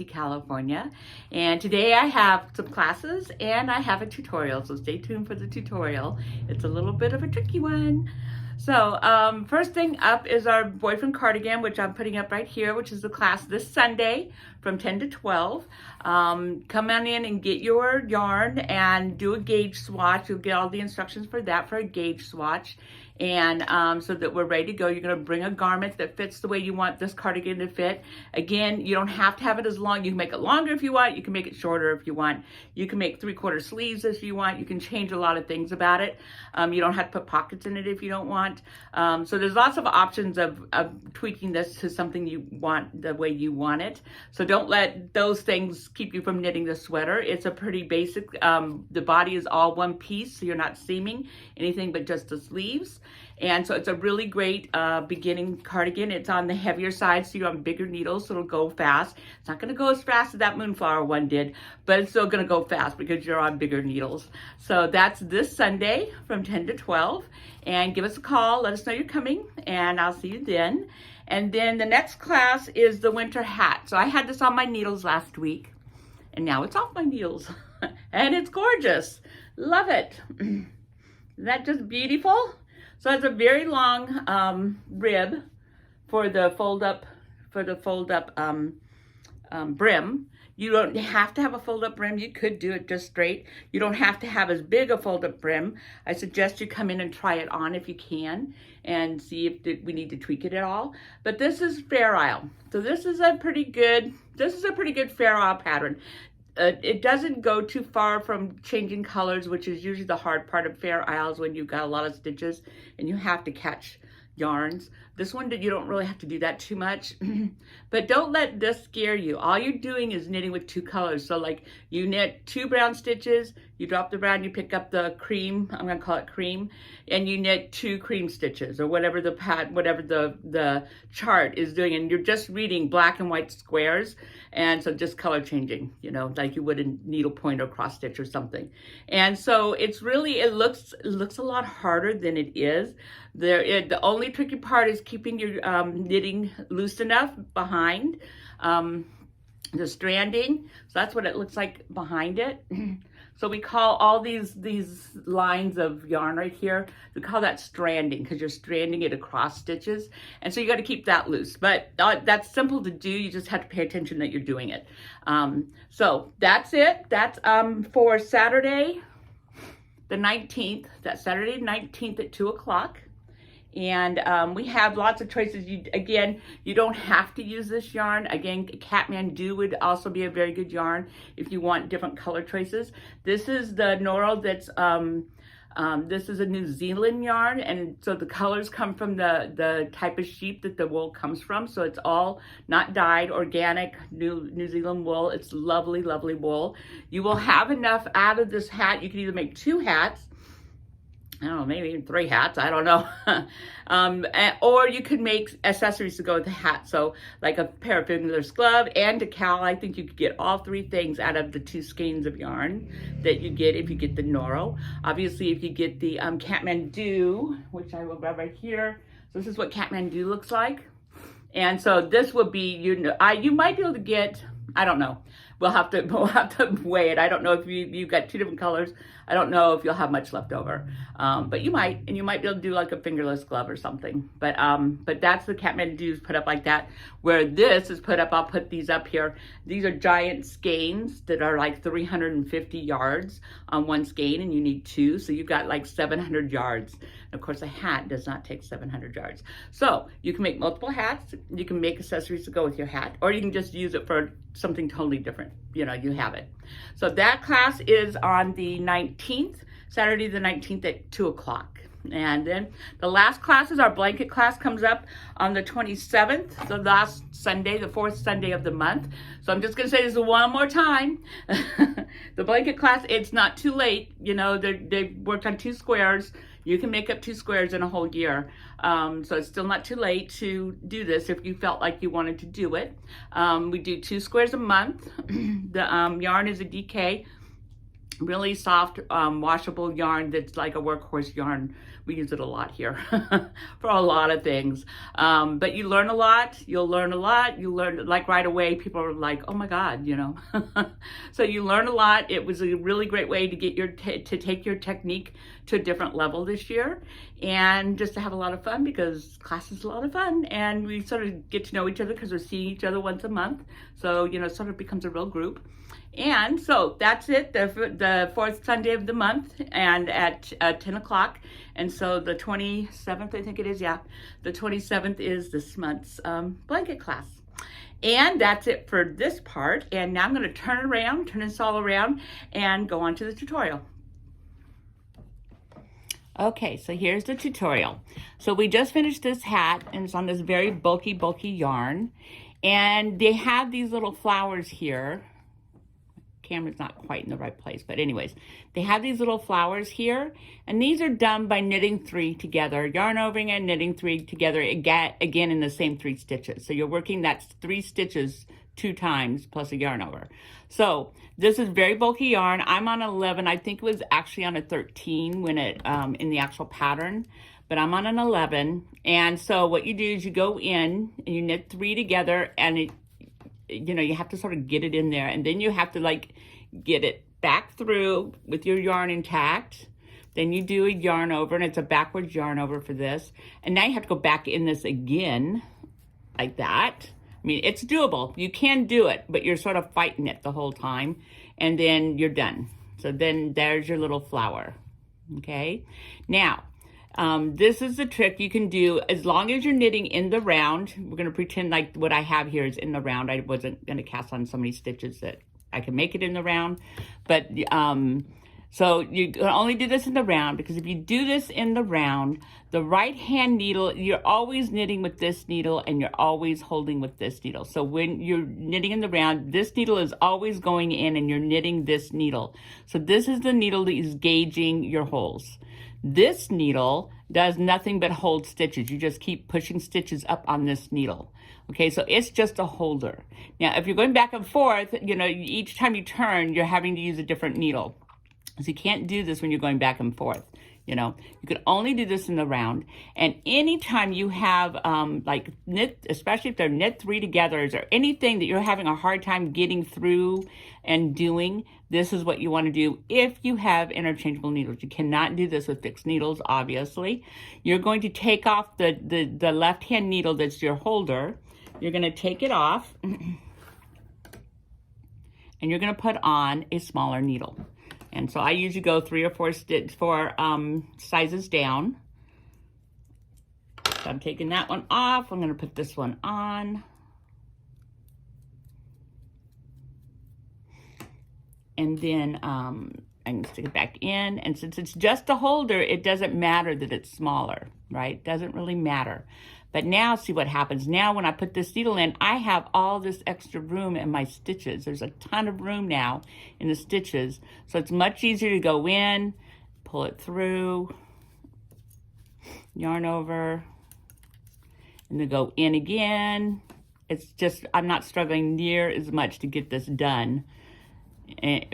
Yankee, California. And today I have some classes and I have a tutorial, so stay tuned for the tutorial. It's a little bit of a tricky one. So first thing up is our boyfriend cardigan, which I'm putting up right here, which is the class this Sunday from 10 to 12. Come on in and get your yarn and do a gauge swatch. You'll get all the instructions for that, for a gauge swatch. And so that we're ready to go. You're going to bring a garment that fits the way you want this cardigan to fit. Again, you don't have to have it as long. You can make it longer if you want. You can make it shorter if you want. You can make 3/4 sleeves if you want. You can change a lot of things about it. You don't have to put pockets in it if you don't want. So there's lots of options of tweaking this to something you want the way you want it. So don't let those things keep you from knitting the sweater. It's a pretty basic, the body is all one piece, so you're not seaming anything but just the sleeves. And so it's a really great beginning cardigan. It's on the heavier side, so you're on bigger needles, so it'll go fast. It's not going to go as fast as that Moonflower one did, but it's still going to go fast because you're on bigger needles. So that's this Sunday from 10 to 12. And give us a call. Let us know you're coming, and I'll see you then. And then the next class is the winter hat. So I had this on my needles last week, and now it's off my needles. And it's gorgeous. Love it. Isn't that just beautiful? So it's a very long rib for the fold up brim. You don't have to have a fold up brim. You could do it just straight. You don't have to have as big a fold up brim. I suggest you come in and try it on if you can and see if we need to tweak it at all. But this is Fair Isle. So this is a pretty good Fair Isle pattern. It doesn't go too far from changing colors, which is usually the hard part of Fair Isles when you've got a lot of stitches and you have to catch yarns. This one, you don't really have to do that too much. But don't let this scare you. All you're doing is knitting with two colors. So like you knit 2 brown stitches, you drop the brown, you pick up the cream, I'm gonna call it cream, and you knit 2 cream stitches or whatever the chart is doing, and you're just reading black and white squares, and so just color changing, you know, like you would a needlepoint or cross stitch or something. And so it's really, it looks a lot harder than it is. The only tricky part is keeping your knitting loose enough behind the stranding. So that's what it looks like behind it. So we call all these lines of yarn right here, we call that stranding because you're stranding it across stitches. And so you got to keep that loose. But that's simple to do. You just have to pay attention that you're doing it. So that's it. That's for Saturday the 19th. That's Saturday 19th at 2 o'clock. And we have lots of choices. You don't have to use this yarn. Again, Kathmandu would also be a very good yarn if you want different color choices. This is the Noro that's, this is a New Zealand yarn, and so the colors come from the type of sheep that the wool comes from. So it's all not dyed, organic New Zealand wool. It's lovely, lovely wool. You will have enough out of this hat. You can either make 2 hats, I don't know, maybe even 3 hats, I don't know. Or you could make accessories to go with the hat. So like a pair of fingerless glove and a cowl. I think you could get all 3 things out of the 2 skeins of yarn that you get if you get the Noro. Obviously, if you get the Kathmandu, which I will grab right here. So this is what Kathmandu looks like. And so this would be, you might be able to get, I don't know. We'll have to weigh it. I don't know if you've got 2 different colors. I don't know if you'll have much left over. But you might, and you might be able to do like a fingerless glove or something. But that's the Kathmandu's put up like that. Where this is put up, I'll put these up here. These are giant skeins that are like 350 yards on one skein, and you need 2. So you've got like 700 yards. And of course, a hat does not take 700 yards. So you can make multiple hats. You can make accessories to go with your hat, or you can just use it for something totally different. You know, you have it. So that class is on the 19th, Saturday the 19th at 2 o'clock. And then the last classes, our blanket class comes up on the 27th, the last Sunday, the 4th Sunday of the month. So I'm just going to say this one more time. The blanket class, it's not too late. You know, they worked on 2 squares. You can make up 2 squares in a whole year. So it's still not too late to do this if you felt like you wanted to do it. We do 2 squares a month. The yarn is a DK. really soft, washable yarn that's like a workhorse yarn. We use it a lot here for a lot of things. But you learn a lot. You'll learn a lot. You learn, like, right away. People are like, oh my God, you know. So you learn a lot. It was a really great way to get to take your technique to a different level this year, and just to have a lot of fun, because class is a lot of fun, and we sort of get to know each other because we're seeing each other once a month. So, you know, it sort of becomes a real group. And so that's it, the fourth Sunday of the month, and at 10 o'clock. And so the 27th, I think it is, yeah. The 27th is this month's blanket class. And that's it for this part. And now I'm going to turn this all around, and go on to the tutorial. Okay, so here's the tutorial. So we just finished this hat, and it's on this very bulky yarn. And they have these little flowers here. Camera's not quite in the right place, but anyways, they have these little flowers here, and these are done by knitting 3 together, yarn overing and knitting 3 together again in the same 3 stitches. So you're working that 3 stitches 2 times plus a yarn over. So this is very bulky yarn. I'm on 11. I think it was actually on a 13 when it in the actual pattern, but I'm on an 11. And so what you do is you go in and you knit 3 together, and you know, you have to sort of get it in there, and then you have to, like, get it back through with your yarn intact. Then you do a yarn over, and it's a backwards yarn over for this. And now you have to go back in this again, like that. I mean, it's doable. You can do it, but you're sort of fighting it the whole time. And then you're done. So then there's your little flower. Okay? Now, this is the trick you can do as long as you're knitting in the round. We're going to pretend like what I have here is in the round. I wasn't going to cast on so many stitches that I can make it in the round. But so you can only do this in the round, because if you do this in the round, the right hand needle, you're always knitting with this needle, and you're always holding with this needle. So when you're knitting in the round, this needle is always going in, and you're knitting this needle. So this is the needle that is gauging your holes. This needle does nothing but hold stitches. You just keep pushing stitches up on this needle. Okay, so it's just a holder. Now, if you're going back and forth, you know, each time you turn, you're having to use a different needle. So you can't do this when you're going back and forth. You know, you can only do this in the round. And anytime you have like knit, especially if they're knit 3 together, or anything that you're having a hard time getting through and doing, this is what you want to do if you have interchangeable needles. You cannot do this with fixed needles, obviously. You're going to take off the left-hand needle that's your holder. You're going to take it off, and you're going to put on a smaller needle. And so I usually go 3 or 4 sizes down. So I'm taking that one off. I'm going to put this one on. And then I can stick it back in. And since it's just a holder, it doesn't matter that it's smaller, right? It doesn't really matter. But now see what happens. Now when I put this needle in, I have all this extra room in my stitches. There's a ton of room now in the stitches. So it's much easier to go in, pull it through, yarn over, and then go in again. It's just, I'm not struggling near as much to get this done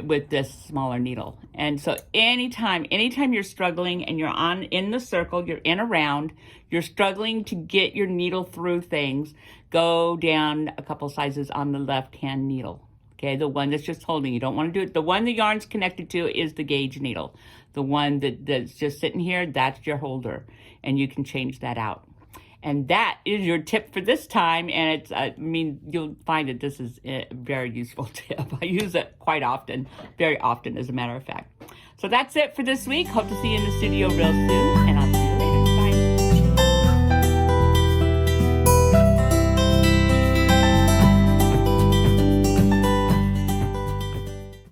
with this smaller needle. And so anytime you're struggling and you're in the circle, you're in a round, you're struggling to get your needle through things, go down a couple sizes on the left hand needle. Okay, the one that's just holding. You don't want to do it. The one the yarn's connected to is the gauge needle. The one that's just sitting here, that's your holder, and you can change that out. And that is your tip for this time. And it's, I mean, you'll find that this is a very useful tip. I use it quite often, very often, as a matter of fact. So that's it for this week. Hope to see you in the studio real soon. And